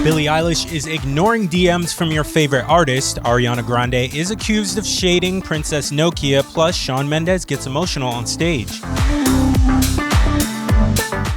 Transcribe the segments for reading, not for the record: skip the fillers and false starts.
Billie Eilish is ignoring DMs from your favorite artist. Ariana Grande is accused of shading Princess Nokia, plus Shawn Mendes gets emotional on stage.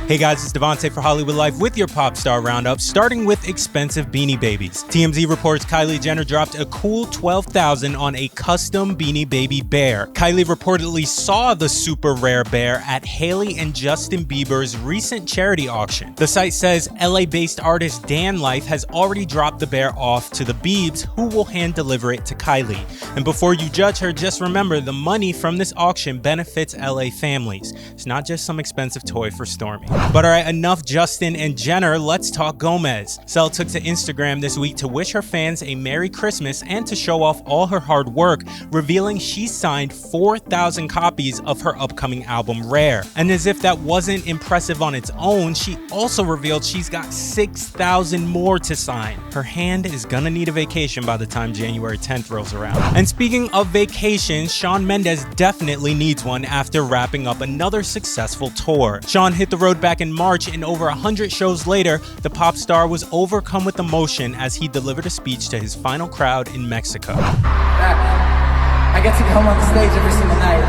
Hey guys, it's DeVante for Hollywood Life with your pop star roundup, starting with expensive Beanie Babies. TMZ reports Kylie Jenner dropped a cool $12,000 on a custom Beanie Baby bear. Kylie reportedly saw the super rare bear at Hailey and Justin Bieber's recent charity auction. The site says LA-based artist Dan Life has already dropped the bear off to the Biebs, who will hand deliver it to Kylie. And before you judge her, just remember the money from this auction benefits LA families. It's not just some expensive toy for Stormy. But alright, enough Justin and Jenner, let's talk Gomez. Sel took to Instagram this week to wish her fans a Merry Christmas and to show off all her hard work, revealing she signed 4,000 copies of her upcoming album Rare. And as if that wasn't impressive on its own, she also revealed she's got 6,000 more to sign. Her hand is gonna need a vacation by the time January 10th rolls around. And speaking of vacations, Shawn Mendes definitely needs one after wrapping up another successful tour. Shawn hit the road back in March, and over 100 shows later, the pop star was overcome with emotion as he delivered a speech to his final crowd in Mexico. I get to come on stage every single night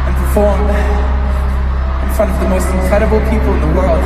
and perform in front of the most incredible people in the world.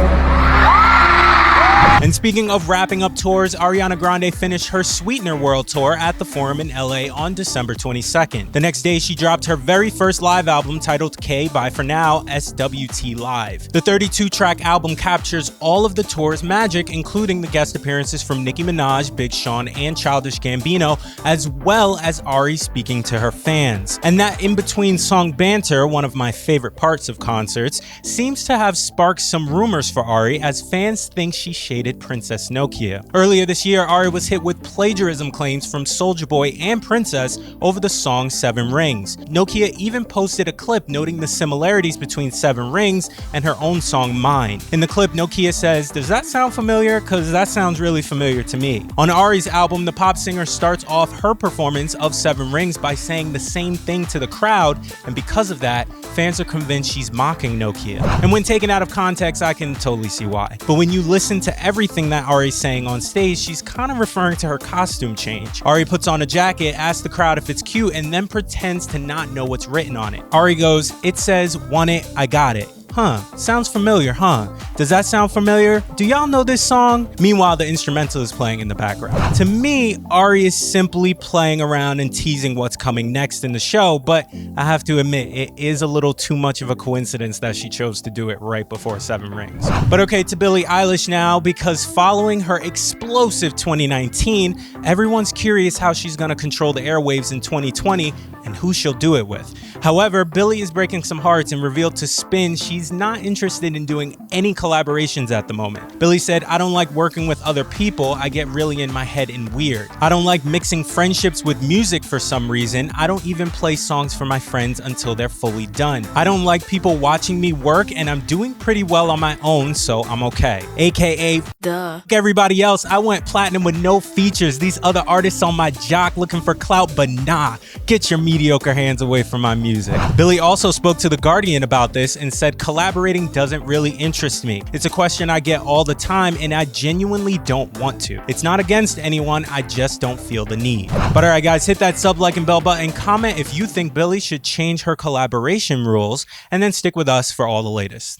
And speaking of wrapping up tours, Ariana Grande finished her Sweetener World Tour at the Forum in LA on December 22nd. The next day, she dropped her very first live album titled K Bye For Now SWT Live. The 32-track album captures all of the tour's magic, including the guest appearances from Nicki Minaj, Big Sean, and Childish Gambino, as well as Ari speaking to her fans. And that in-between song banter, one of my favorite parts of concerts, seems to have sparked some rumors for Ari, as fans think she shaded Princess Nokia. Earlier this year, Ari was hit with plagiarism claims from Soulja Boy and Princess over the song Seven Rings. Nokia even posted a clip noting the similarities between Seven Rings and her own song Mine. In the clip, Nokia says, "Does that sound familiar? Cause that sounds really familiar to me." On Ari's album, the pop singer starts off her performance of Seven Rings by saying the same thing to the crowd, and because of that, fans are convinced she's mocking Nokia. And when taken out of context, I can totally see why. But when you listen to everything that Ari's saying on stage, she's kind of referring to her costume change. Ari puts on a jacket, asks the crowd if it's cute, and then pretends to not know what's written on it. Ari goes, "It says, want it, I got it." Huh, sounds familiar, huh? Does that sound familiar? Do y'all know this song? Meanwhile, the instrumental is playing in the background. To me, Ari is simply playing around and teasing what's coming next in the show, but I have to admit, it is a little too much of a coincidence that she chose to do it right before Seven Rings. But okay, to Billie Eilish now, because following her explosive 2019, everyone's curious how she's gonna control the airwaves in 2020 and who she'll do it with. However, Billie is breaking some hearts and revealed to Spin she's not interested in doing any collaborations at the moment. Billie said, "I don't like working with other people. I get really in my head and weird. I don't like mixing friendships with music for some reason. I don't even play songs for my friends until they're fully done. I don't like people watching me work, and I'm doing pretty well on my own, so I'm okay." AKA, duh. Everybody else, I went platinum with no features. These other artists on my jock looking for clout, but nah, get your mediocre hands away from my music. Billie also spoke to The Guardian about this and said, "Collaborating doesn't really interest me. It's a question I get all the time, and I genuinely don't want to. It's not against anyone, I just don't feel the need." But alright guys, hit that sub, like, and bell button, comment if you think Billie should change her collaboration rules, and then stick with us for all the latest.